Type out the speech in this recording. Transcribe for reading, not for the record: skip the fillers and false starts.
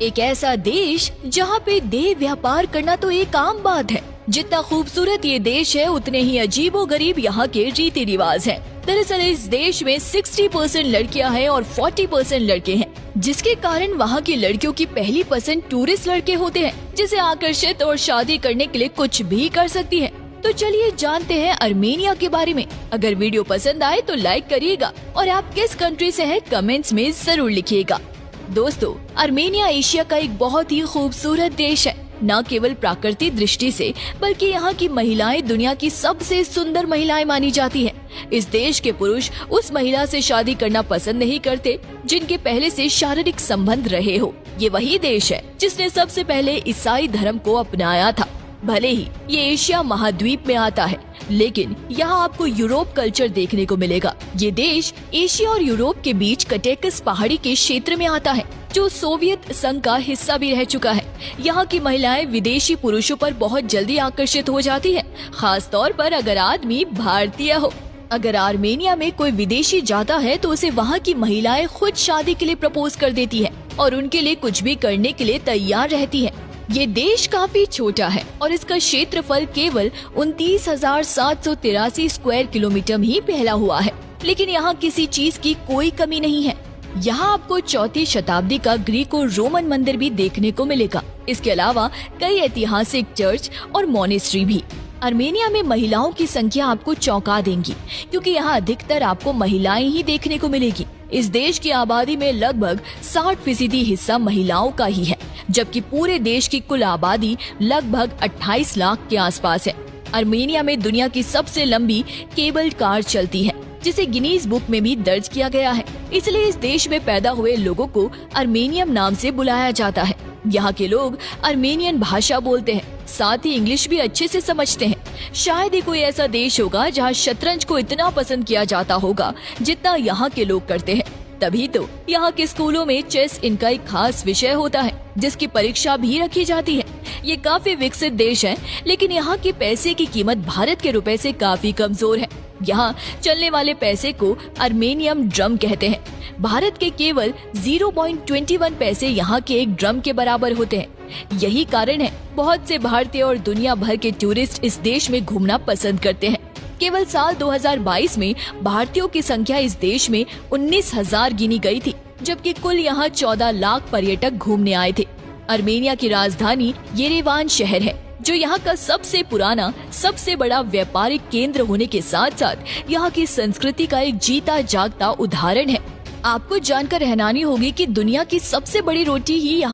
एक ऐसा देश जहाँ पे देह व्यापार करना तो एक आम बात है। जितना खूबसूरत ये देश है उतने ही अजीबोगरीब यहाँ के रीति रिवाज हैं। दरअसल इस देश में 60% लड़कियाँ हैं और 40% लड़के हैं, जिसके कारण वहाँ की लड़कियों की पहली पसंद टूरिस्ट लड़के होते हैं, जिसे आकर्षित और शादी करने के लिए कुछ भी कर सकती है। तो चलिए जानते हैं आर्मेनिया के बारे में। अगर वीडियो पसंद आए तो लाइक करिएगा और आप किस कंट्री से हैं कमेंट्स में जरूर लिखिएगा। दोस्तों, आर्मेनिया एशिया का एक बहुत ही खूबसूरत देश है। न केवल प्राकृतिक दृष्टि से बल्कि यहाँ की महिलाएं दुनिया की सबसे सुंदर महिलाएं मानी जाती हैं। इस देश के पुरुष उस महिला से शादी करना पसंद नहीं करते जिनके पहले से शारीरिक संबंध रहे हो। ये वही देश है जिसने सबसे पहले ईसाई धर्म को अपनाया था। भले ही ये एशिया महाद्वीप में आता है, लेकिन यहाँ आपको यूरोप कल्चर देखने को मिलेगा। ये देश एशिया और यूरोप के बीच कटेकस पहाड़ी के क्षेत्र में आता है, जो सोवियत संघ का हिस्सा भी रह चुका है। यहाँ की महिलाएं विदेशी पुरुषों पर बहुत जल्दी आकर्षित हो जाती है, खास तौर पर अगर आदमी भारतीय हो। अगर आर्मेनिया में कोई विदेशी जाता है तो उसे वहाँ की महिलाएं खुद शादी के लिए प्रपोज कर देती है और उनके लिए कुछ भी करने के लिए तैयार रहती है। ये देश काफी छोटा है और इसका क्षेत्रफल केवल 29,783 स्क्वायर किलोमीटर ही फैला हुआ है, लेकिन यहाँ किसी चीज की कोई कमी नहीं है। यहाँ आपको 4वीं शताब्दी का ग्रीक और रोमन मंदिर भी देखने को मिलेगा। इसके अलावा कई ऐतिहासिक चर्च और मोनेस्ट्री भी। आर्मेनिया में महिलाओं की संख्या आपको चौंका देंगी, क्योंकि यहाँ अधिकतर आपको महिलाएं ही देखने को मिलेगी। इस देश की आबादी में लगभग 60% हिस्सा महिलाओं का ही है, जबकि पूरे देश की कुल आबादी लगभग 28 लाख के आसपास है। आर्मेनिया में दुनिया की सबसे लंबी केबल कार चलती है, जिसे गिनीज बुक में भी दर्ज किया गया है। इसलिए इस देश में पैदा हुए लोगों को आर्मेनियन नाम से बुलाया जाता है। यहाँ के लोग आर्मेनियन भाषा बोलते हैं, साथ ही इंग्लिश भी अच्छे से समझते हैं। शायद ही कोई ऐसा देश होगा जहाँ शतरंज को इतना पसंद किया जाता होगा जितना यहाँ के लोग करते हैं। तभी तो यहाँ के स्कूलों में चेस इनका एक खास विषय होता है, जिसकी परीक्षा भी रखी जाती है। ये काफी विकसित देश है, लेकिन यहाँ के पैसे की कीमत भारत के रुपए से काफी कमजोर है। यहाँ चलने वाले पैसे को आर्मेनियम ड्रम कहते हैं। भारत के केवल 0.21 पैसे यहाँ के एक ड्रम के बराबर होते हैं। यही कारण है बहुत से भारतीय और दुनिया भर के टूरिस्ट इस देश में घूमना पसंद करते हैं। केवल साल 2022 में भारतीयों की संख्या इस देश में 19,000 गिनी गई थी, जबकि कुल यहाँ 14 लाख पर्यटक घूमने आए थे। आर्मेनिया की राजधानी येरेवान शहर है, जो यहाँ का सबसे पुराना, सबसे बड़ा व्यापारिक केंद्र होने के साथ साथ यहाँ की संस्कृति का एक जीता जागता उदाहरण है। आपको जानकर हैरानी होगी कि दुनिया की सबसे बड़ी रोटी ही